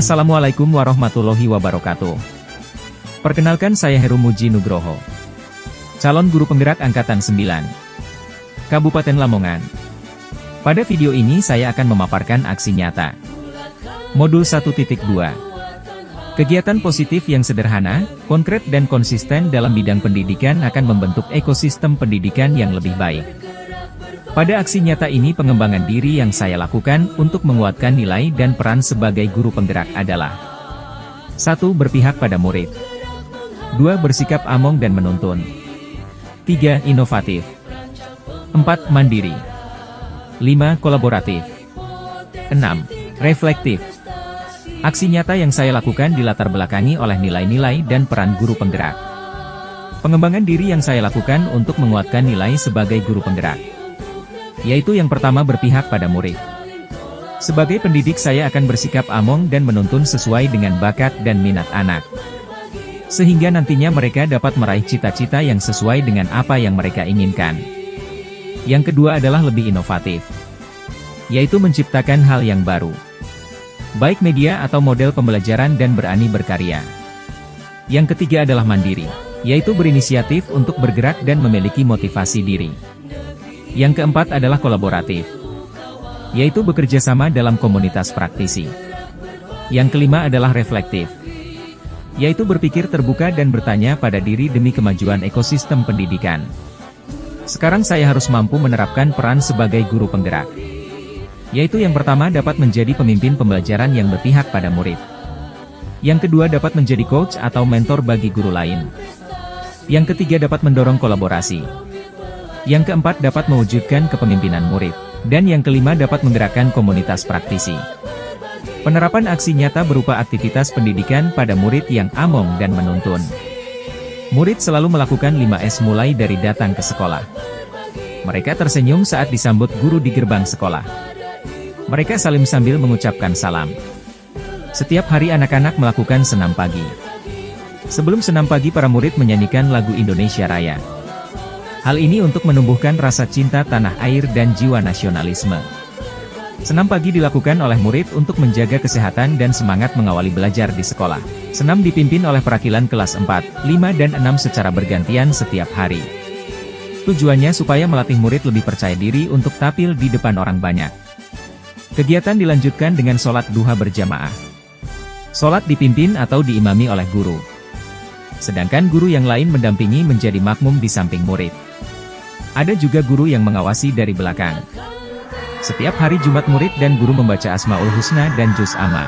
Assalamualaikum warahmatullahi wabarakatuh. Perkenalkan, saya Heru Muji Nugroho, calon guru penggerak Angkatan 9, Kabupaten Lamongan. Pada video ini saya akan memaparkan aksi nyata Modul 1.2. Kegiatan positif yang sederhana, konkret dan konsisten dalam bidang pendidikan akan membentuk ekosistem pendidikan yang lebih baik. Pada aksi nyata ini, pengembangan diri yang saya lakukan untuk menguatkan nilai dan peran sebagai guru penggerak adalah: 1. Berpihak pada murid. 2. Bersikap among dan menuntun. 3. Inovatif. 4. Mandiri. 5. Kolaboratif. 6. Reflektif. Aksi nyata yang saya lakukan dilatar belakangi oleh nilai-nilai dan peran guru penggerak. Pengembangan diri yang saya lakukan untuk menguatkan nilai sebagai guru penggerak, yaitu yang pertama, berpihak pada murid. Sebagai pendidik, saya akan bersikap among dan menuntun sesuai dengan bakat dan minat anak, sehingga nantinya mereka dapat meraih cita-cita yang sesuai dengan apa yang mereka inginkan. Yang kedua adalah lebih inovatif, yaitu menciptakan hal yang baru, baik media atau model pembelajaran, dan berani berkarya. Yang ketiga adalah mandiri, yaitu berinisiatif untuk bergerak dan memiliki motivasi diri. Yang keempat adalah kolaboratif, yaitu bekerja sama dalam komunitas praktisi. Yang kelima adalah reflektif, yaitu berpikir terbuka dan bertanya pada diri demi kemajuan ekosistem pendidikan. Sekarang saya harus mampu menerapkan peran sebagai guru penggerak, yaitu yang pertama, dapat menjadi pemimpin pembelajaran yang berpihak pada murid. Yang kedua, dapat menjadi coach atau mentor bagi guru lain. Yang ketiga, dapat mendorong kolaborasi. Yang keempat, dapat mewujudkan kepemimpinan murid. Dan yang kelima, dapat menggerakkan komunitas praktisi. Penerapan aksi nyata berupa aktivitas pendidikan pada murid yang among dan menuntun. Murid selalu melakukan 5S mulai dari datang ke sekolah. Mereka tersenyum saat disambut guru di gerbang sekolah. Mereka salim sambil mengucapkan salam. Setiap hari anak-anak melakukan senam pagi. Sebelum senam pagi, para murid menyanyikan lagu Indonesia Raya. Hal ini untuk menumbuhkan rasa cinta tanah air dan jiwa nasionalisme. Senam pagi dilakukan oleh murid untuk menjaga kesehatan dan semangat mengawali belajar di sekolah. Senam dipimpin oleh perwakilan kelas 4, 5 dan 6 secara bergantian setiap hari. Tujuannya supaya melatih murid lebih percaya diri untuk tampil di depan orang banyak. Kegiatan dilanjutkan dengan sholat duha berjamaah. Sholat dipimpin atau diimami oleh guru, sedangkan guru yang lain mendampingi menjadi makmum di samping murid. Ada juga guru yang mengawasi dari belakang. Setiap hari Jumat, murid dan guru membaca Asmaul Husna dan Juz Amma.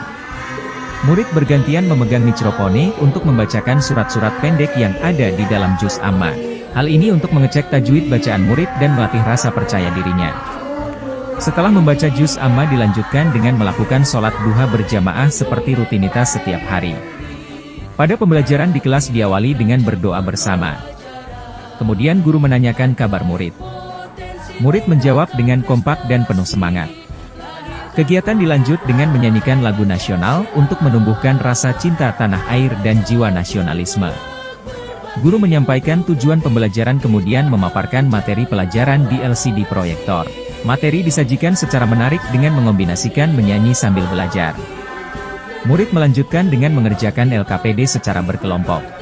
Murid bergantian memegang mikrofone untuk membacakan surat-surat pendek yang ada di dalam Juz Amma. Hal ini untuk mengecek tajwid bacaan murid dan melatih rasa percaya dirinya. Setelah membaca Juz Amma, dilanjutkan dengan melakukan sholat duha berjamaah seperti rutinitas setiap hari. Pada pembelajaran di kelas diawali dengan berdoa bersama. Kemudian guru menanyakan kabar murid. Murid menjawab dengan kompak dan penuh semangat. Kegiatan dilanjut dengan menyanyikan lagu nasional untuk menumbuhkan rasa cinta tanah air dan jiwa nasionalisme. Guru menyampaikan tujuan pembelajaran, kemudian memaparkan materi pelajaran di LCD proyektor. Materi disajikan secara menarik dengan mengombinasikan menyanyi sambil belajar. Murid melanjutkan dengan mengerjakan LKPD secara berkelompok.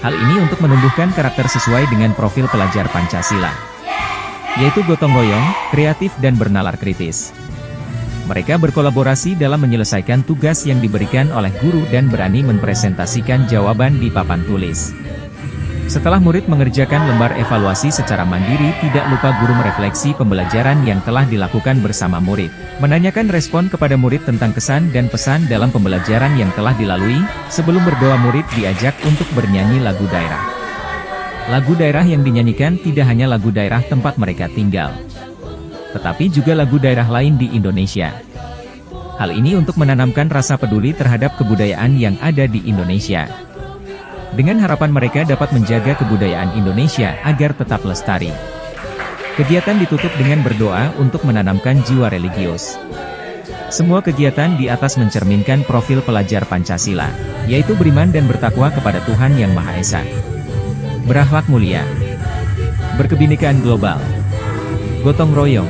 Hal ini untuk menumbuhkan karakter sesuai dengan profil pelajar Pancasila, yaitu gotong royong, kreatif dan bernalar kritis. Mereka berkolaborasi dalam menyelesaikan tugas yang diberikan oleh guru dan berani mempresentasikan jawaban di papan tulis. Setelah murid mengerjakan lembar evaluasi secara mandiri, tidak lupa guru merefleksi pembelajaran yang telah dilakukan bersama murid. Menanyakan respon kepada murid tentang kesan dan pesan dalam pembelajaran yang telah dilalui. Sebelum berdoa, murid diajak untuk bernyanyi lagu daerah. Lagu daerah yang dinyanyikan tidak hanya lagu daerah tempat mereka tinggal, tetapi juga lagu daerah lain di Indonesia. Hal ini untuk menanamkan rasa peduli terhadap kebudayaan yang ada di Indonesia, dengan harapan mereka dapat menjaga kebudayaan Indonesia agar tetap lestari. Kegiatan ditutup dengan berdoa untuk menanamkan jiwa religius. Semua kegiatan di atas mencerminkan profil pelajar Pancasila, yaitu beriman dan bertakwa kepada Tuhan Yang Maha Esa, berakhlak mulia, berkebinekaan global, gotong royong,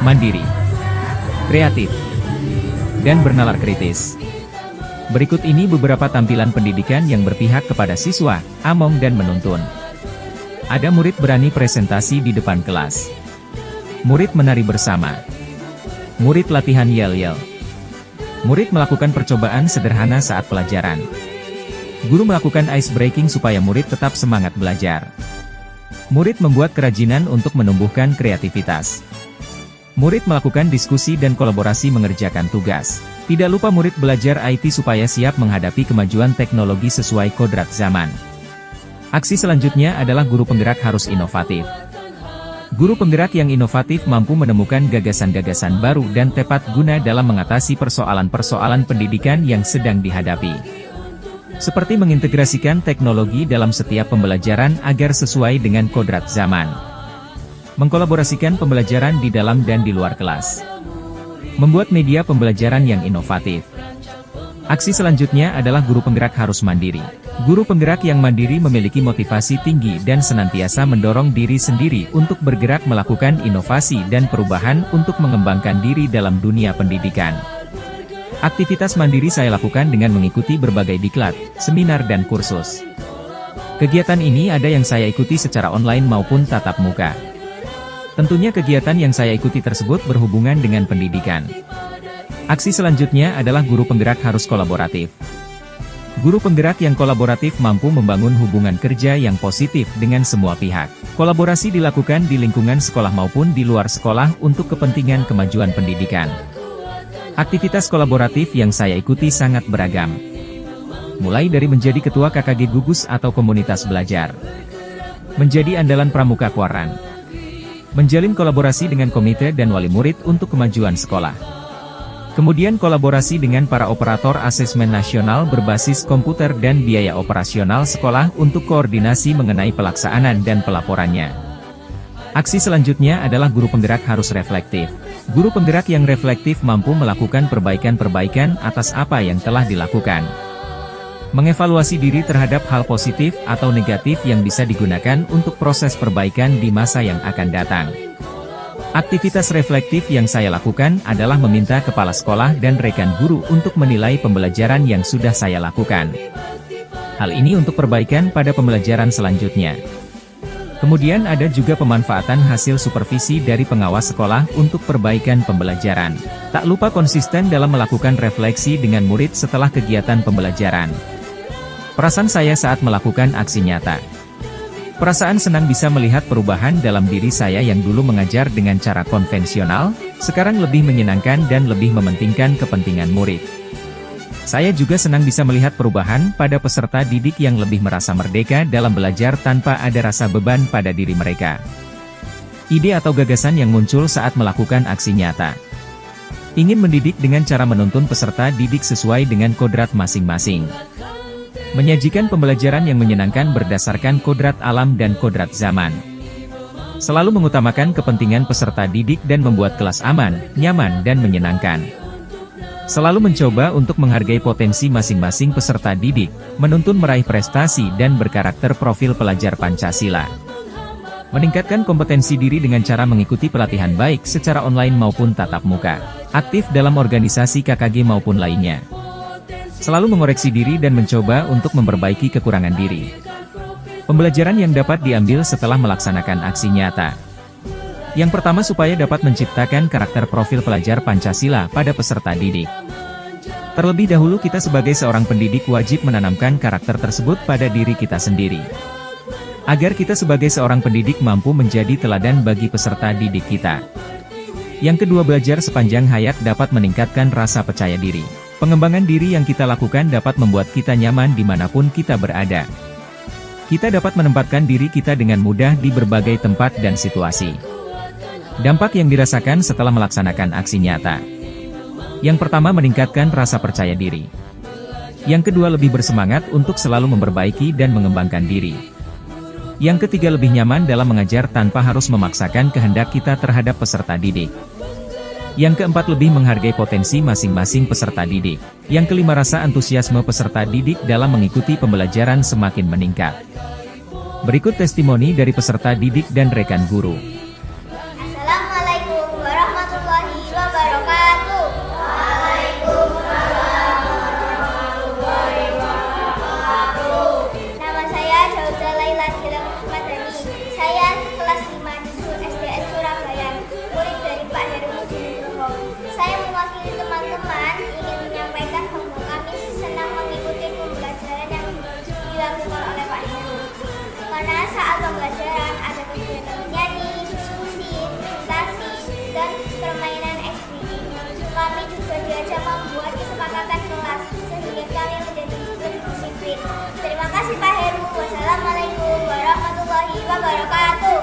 mandiri, kreatif, dan bernalar kritis. Berikut ini beberapa tampilan pendidikan yang berpihak kepada siswa, among dan menuntun. Ada murid berani presentasi di depan kelas. Murid menari bersama. Murid latihan yel-yel. Murid melakukan percobaan sederhana saat pelajaran. Guru melakukan ice breaking supaya murid tetap semangat belajar. Murid membuat kerajinan untuk menumbuhkan kreativitas. Murid melakukan diskusi dan kolaborasi mengerjakan tugas. Tidak lupa murid belajar IT supaya siap menghadapi kemajuan teknologi sesuai kodrat zaman. Aksi selanjutnya adalah guru penggerak harus inovatif. Guru penggerak yang inovatif mampu menemukan gagasan-gagasan baru dan tepat guna dalam mengatasi persoalan-persoalan pendidikan yang sedang dihadapi. Seperti mengintegrasikan teknologi dalam setiap pembelajaran agar sesuai dengan kodrat zaman. Mengkolaborasikan pembelajaran di dalam dan di luar kelas. Membuat media pembelajaran yang inovatif. Aksi selanjutnya adalah guru penggerak harus mandiri. Guru penggerak yang mandiri memiliki motivasi tinggi dan senantiasa mendorong diri sendiri untuk bergerak melakukan inovasi dan perubahan untuk mengembangkan diri dalam dunia pendidikan. Aktivitas mandiri saya lakukan dengan mengikuti berbagai diklat, seminar dan kursus. Kegiatan ini ada yang saya ikuti secara online maupun tatap muka. Tentunya kegiatan yang saya ikuti tersebut berhubungan dengan pendidikan. Aksi selanjutnya adalah guru penggerak harus kolaboratif. Guru penggerak yang kolaboratif mampu membangun hubungan kerja yang positif dengan semua pihak. Kolaborasi dilakukan di lingkungan sekolah maupun di luar sekolah untuk kepentingan kemajuan pendidikan. Aktivitas kolaboratif yang saya ikuti sangat beragam. Mulai dari menjadi ketua KKG Gugus atau komunitas belajar. Menjadi andalan pramuka Kuaran. Menjalin kolaborasi dengan komite dan wali murid untuk kemajuan sekolah. Kemudian kolaborasi dengan para operator asesmen nasional berbasis komputer dan biaya operasional sekolah untuk koordinasi mengenai pelaksanaan dan pelaporannya. Aksi selanjutnya adalah guru penggerak harus reflektif. Guru penggerak yang reflektif mampu melakukan perbaikan-perbaikan atas apa yang telah dilakukan. Mengevaluasi diri terhadap hal positif atau negatif yang bisa digunakan untuk proses perbaikan di masa yang akan datang. Aktivitas reflektif yang saya lakukan adalah meminta kepala sekolah dan rekan guru untuk menilai pembelajaran yang sudah saya lakukan. Hal ini untuk perbaikan pada pembelajaran selanjutnya. Kemudian ada juga pemanfaatan hasil supervisi dari pengawas sekolah untuk perbaikan pembelajaran. Tak lupa konsisten dalam melakukan refleksi dengan murid setelah kegiatan pembelajaran. Perasaan saya saat melakukan aksi nyata. Perasaan senang bisa melihat perubahan dalam diri saya yang dulu mengajar dengan cara konvensional, sekarang lebih menyenangkan dan lebih mementingkan kepentingan murid. Saya juga senang bisa melihat perubahan pada peserta didik yang lebih merasa merdeka dalam belajar tanpa ada rasa beban pada diri mereka. Ide atau gagasan yang muncul saat melakukan aksi nyata. Ingin mendidik dengan cara menuntun peserta didik sesuai dengan kodrat masing-masing. Menyajikan pembelajaran yang menyenangkan berdasarkan kodrat alam dan kodrat zaman. Selalu mengutamakan kepentingan peserta didik dan membuat kelas aman, nyaman dan menyenangkan. Selalu mencoba untuk menghargai potensi masing-masing peserta didik, menuntun meraih prestasi dan berkarakter profil pelajar Pancasila. Meningkatkan kompetensi diri dengan cara mengikuti pelatihan baik secara online maupun tatap muka. Aktif dalam organisasi KKG maupun lainnya. Selalu mengoreksi diri dan mencoba untuk memperbaiki kekurangan diri. Pembelajaran yang dapat diambil setelah melaksanakan aksi nyata. Yang pertama supaya dapat menciptakan karakter profil pelajar Pancasila pada peserta didik. Terlebih dahulu kita sebagai seorang pendidik wajib menanamkan karakter tersebut pada diri kita sendiri. Agar kita sebagai seorang pendidik mampu menjadi teladan bagi peserta didik kita. Yang kedua, belajar sepanjang hayat dapat meningkatkan rasa percaya diri. Pengembangan diri yang kita lakukan dapat membuat kita nyaman dimanapun kita berada. Kita dapat menempatkan diri kita dengan mudah di berbagai tempat dan situasi. Dampak yang dirasakan setelah melaksanakan aksi nyata. Yang pertama, meningkatkan rasa percaya diri. Yang kedua, lebih bersemangat untuk selalu memperbaiki dan mengembangkan diri. Yang ketiga, lebih nyaman dalam mengajar tanpa harus memaksakan kehendak kita terhadap peserta didik. Yang keempat, lebih menghargai potensi masing-masing peserta didik. Yang kelima, rasa antusiasme peserta didik dalam mengikuti pembelajaran semakin meningkat. Berikut testimoni dari peserta didik dan rekan guru. Assalamualaikum warahmatullahi wabarakatuh. Waalaikumsalam warahmatullahi Wassalamualaikum warahmatullahi wabarakatuh.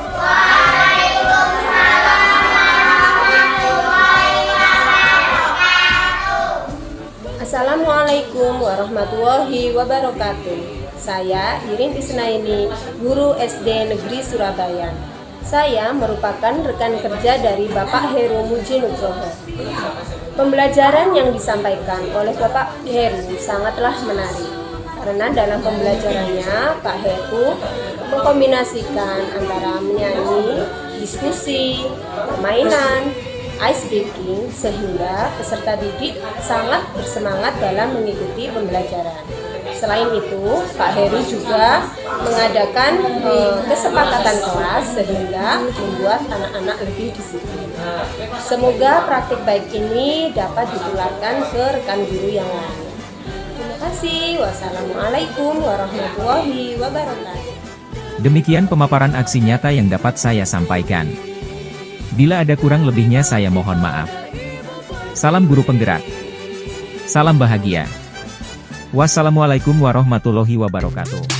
Assalamualaikum warahmatullahi wabarakatuh. Saya Irin Isnaini, guru SD Negeri Surabaya. Saya merupakan rekan kerja dari Bapak Heru Muji Nugroho. Pembelajaran yang disampaikan oleh Bapak Heru sangatlah menarik, karena dalam pembelajarannya Pak Heru mengkombinasikan antara menyanyi, diskusi, permainan, ice breaking, sehingga peserta didik sangat bersemangat dalam mengikuti pembelajaran. Selain itu, Pak Heru juga mengadakan kesepakatan kelas sehingga membuat anak-anak lebih disiplin. Semoga praktik baik ini dapat ditularkan ke rekan guru yang lain. Terima kasih. Wassalamualaikum warahmatullahi wabarakatuh. Demikian pemaparan aksi nyata yang dapat saya sampaikan. Bila ada kurang lebihnya saya mohon maaf. Salam guru penggerak. Salam bahagia. Wassalamualaikum warahmatullahi wabarakatuh.